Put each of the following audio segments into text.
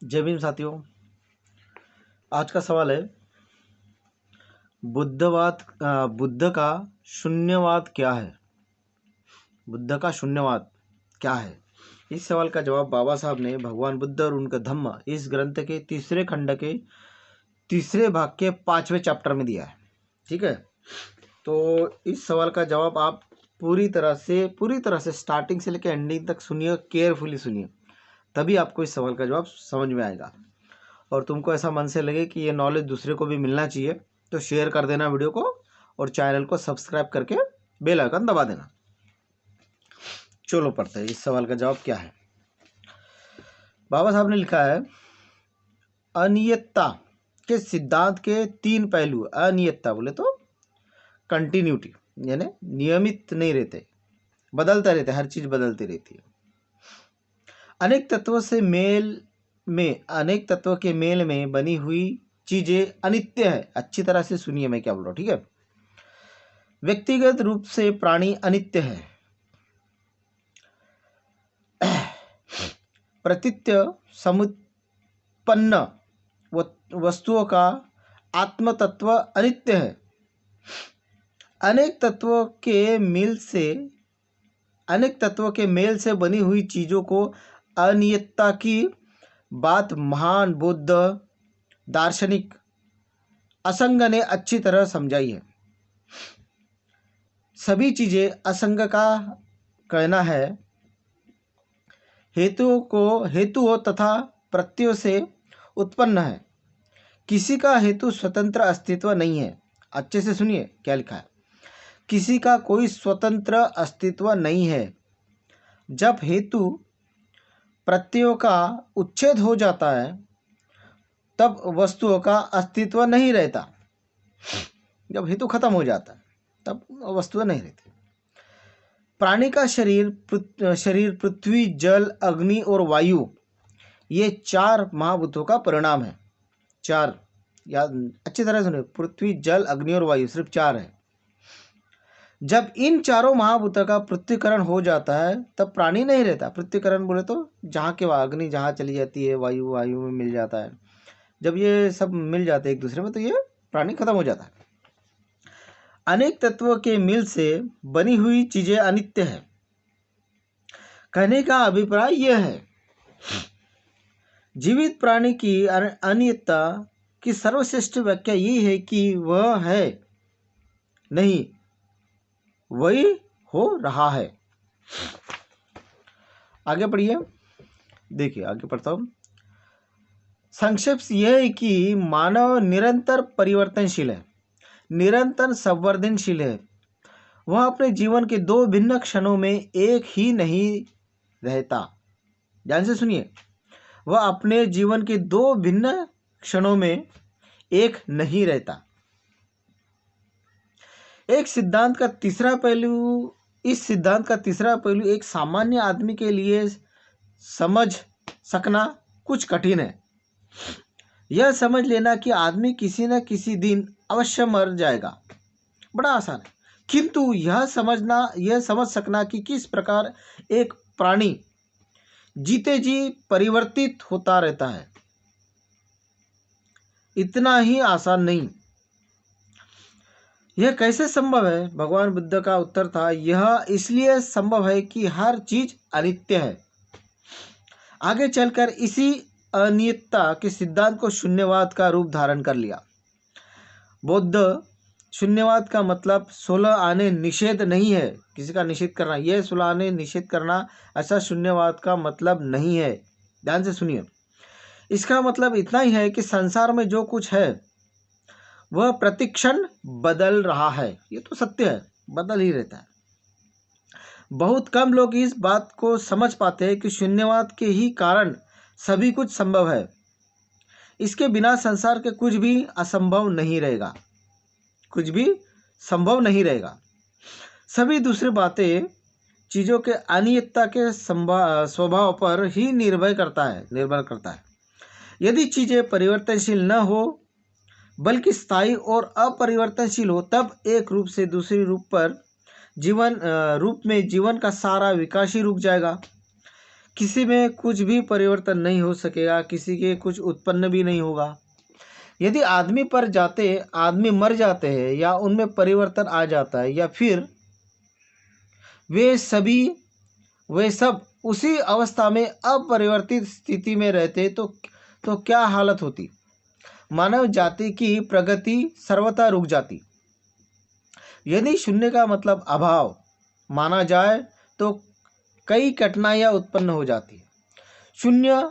जय भीम साथियों। आज का सवाल है बुद्ध का शून्यवाद क्या है। बुद्ध का शून्यवाद क्या है। इस सवाल का जवाब बाबा साहब ने भगवान बुद्ध और उनका धम्म इस ग्रंथ के तीसरे खंड के तीसरे भाग के 5वें चैप्टर में दिया है। ठीक है, तो इस सवाल का जवाब आप पूरी तरह से स्टार्टिंग से लेकर एंडिंग तक सुनिए, केयरफुली सुनिए, तभी आपको इस सवाल का जवाब समझ में आएगा। और तुमको ऐसा मन से लगे कि ये नॉलेज दूसरे को भी मिलना चाहिए तो शेयर कर देना वीडियो को और चैनल को सब्सक्राइब करके बेल आइकन दबा देना। चलो पढ़ते हैं इस सवाल का जवाब क्या है। बाबा साहब ने लिखा है, अनियतता के सिद्धांत के 3 पहलू। अनियतता बोले तो कंटिन्यूटी, यानी नियमित नहीं रहते, बदलता रहता है, हर चीज बदलती रहती है। अनेक तत्वों के मेल में बनी हुई चीजें अनित्य है। अच्छी तरह से सुनिए मैं क्या बोल रहा हूं, ठीक है। व्यक्तिगत रूप से प्राणी अनित्य है। प्रतित्य समुत्पन्न वस्तुओं का आत्म तत्व अनित्य है। अनेक तत्वों के मेल से बनी हुई चीजों को अनियतता की बात महान बुद्ध दार्शनिक असंग ने अच्छी तरह समझाई है। सभी चीजें असंग का कहना है हेतुओं तथा प्रत्ययों से उत्पन्न है। किसी का हेतु स्वतंत्र अस्तित्व नहीं है। अच्छे से सुनिए क्या लिखा है, किसी का कोई स्वतंत्र अस्तित्व नहीं है। जब हेतु प्रत्ययों का उच्छेद हो जाता है तब वस्तुओं का अस्तित्व नहीं रहता। जब हेतु खत्म हो जाता है तब वस्तुएं नहीं रहती। प्राणी का शरीर पृथ्वी, जल, अग्नि और वायु, ये 4 महाभूतों का परिणाम है। 4 याद अच्छी तरह सुनिए, पृथ्वी, जल, अग्नि और वायु सिर्फ 4 है। जब इन चारों महाभूतों का पृथ्वीकरण हो जाता है तब प्राणी नहीं रहता। पृथ्वीकरण बोले तो जहाँ के वहाँ अग्नि जहाँ चली जाती है, वायु में मिल जाता है। जब ये सब मिल जाते हैं एक दूसरे में तो ये प्राणी खत्म हो जाता है। अनेक तत्वों के मिल से बनी हुई चीजें अनित्य है। कहने का अभिप्राय यह है, जीवित प्राणी की अनित्यता की सर्वश्रेष्ठ व्याख्या ये है कि वह है नहीं, वही हो रहा है। आगे पढ़िए, देखिए आगे पढ़ता हूं। संक्षेप यह है कि मानव निरंतर परिवर्तनशील है, निरंतर संवर्धनशील है। वह अपने जीवन के 2 भिन्न क्षणों में एक ही नहीं रहता। ध्यान से सुनिए, वह अपने जीवन के 2 भिन्न क्षणों में एक नहीं रहता। इस सिद्धांत का तीसरा पहलू एक सामान्य आदमी के लिए समझ सकना कुछ कठिन है। यह समझ लेना कि आदमी किसी न किसी दिन अवश्य मर जाएगा बड़ा आसान है, किंतु यह समझ सकना कि किस प्रकार एक प्राणी जीते जी परिवर्तित होता रहता है, इतना ही आसान नहीं। यह कैसे संभव है? भगवान बुद्ध का उत्तर था, यह इसलिए संभव है कि हर चीज अनित्य है। आगे चलकर इसी अनित्यता के सिद्धांत को शून्यवाद का रूप धारण कर लिया। बौद्ध शून्यवाद का मतलब 16 आने निषेध नहीं है, किसी का निषेध करना। यह 16 आने निषेध करना ऐसा शून्यवाद का मतलब नहीं है। ध्यान से सुनिए, इसका मतलब इतना ही है कि संसार में जो कुछ है वह प्रतिक्षण बदल रहा है। ये तो सत्य है, बदल ही रहता है। बहुत कम लोग इस बात को समझ पाते हैं कि शून्यवाद के ही कारण सभी कुछ संभव है। इसके बिना संसार के कुछ भी असंभव नहीं रहेगा, कुछ भी संभव नहीं रहेगा। सभी दूसरी बातें चीज़ों के अनियतता के स्वभाव पर ही निर्भर करता है। यदि चीज़ें परिवर्तनशील न हो बल्कि स्थायी और अपरिवर्तनशील हो तब एक रूप से दूसरी रूप में जीवन का सारा विकास ही रुक जाएगा। किसी में कुछ भी परिवर्तन नहीं हो सकेगा, किसी के कुछ उत्पन्न भी नहीं होगा। यदि आदमी मर जाते हैं या उनमें परिवर्तन आ जाता है या फिर वे सब उसी अवस्था में अपरिवर्तित स्थिति में रहते तो क्या हालत होती? मानव जाति की प्रगति सर्वथा रुक जाती। यदि शून्य का मतलब अभाव माना जाए तो कई कठिनाइयाँ उत्पन्न हो जाती। शून्य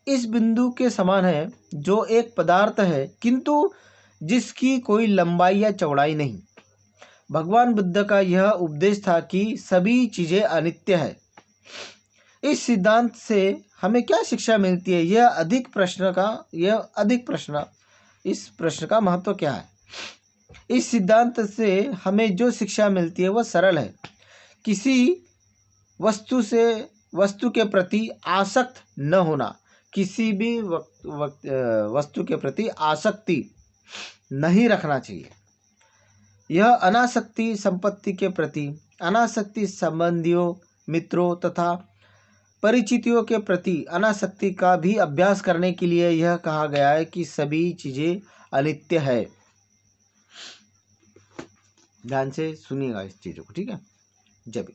इस बिंदु के समान है जो एक पदार्थ है किंतु जिसकी कोई लंबाई या चौड़ाई नहीं। भगवान बुद्ध का यह उपदेश था कि सभी चीज़ें अनित्य है। इस सिद्धांत से हमें क्या शिक्षा मिलती है? इस प्रश्न का महत्व क्या है? इस सिद्धांत से हमें जो शिक्षा मिलती है वह सरल है। किसी वस्तु के प्रति आसक्त न होना, किसी भी वस्तु के प्रति आसक्ति नहीं रखना चाहिए। यह अनासक्ति संपत्ति के प्रति, अनासक्ति संबंधियों, मित्रों तथा परिचितियों के प्रति अनासक्ति का भी अभ्यास करने के लिए यह कहा गया है कि सभी चीज़ें अनित्य है। ध्यान से सुनिएगा इस चीज़ों को, ठीक है? जब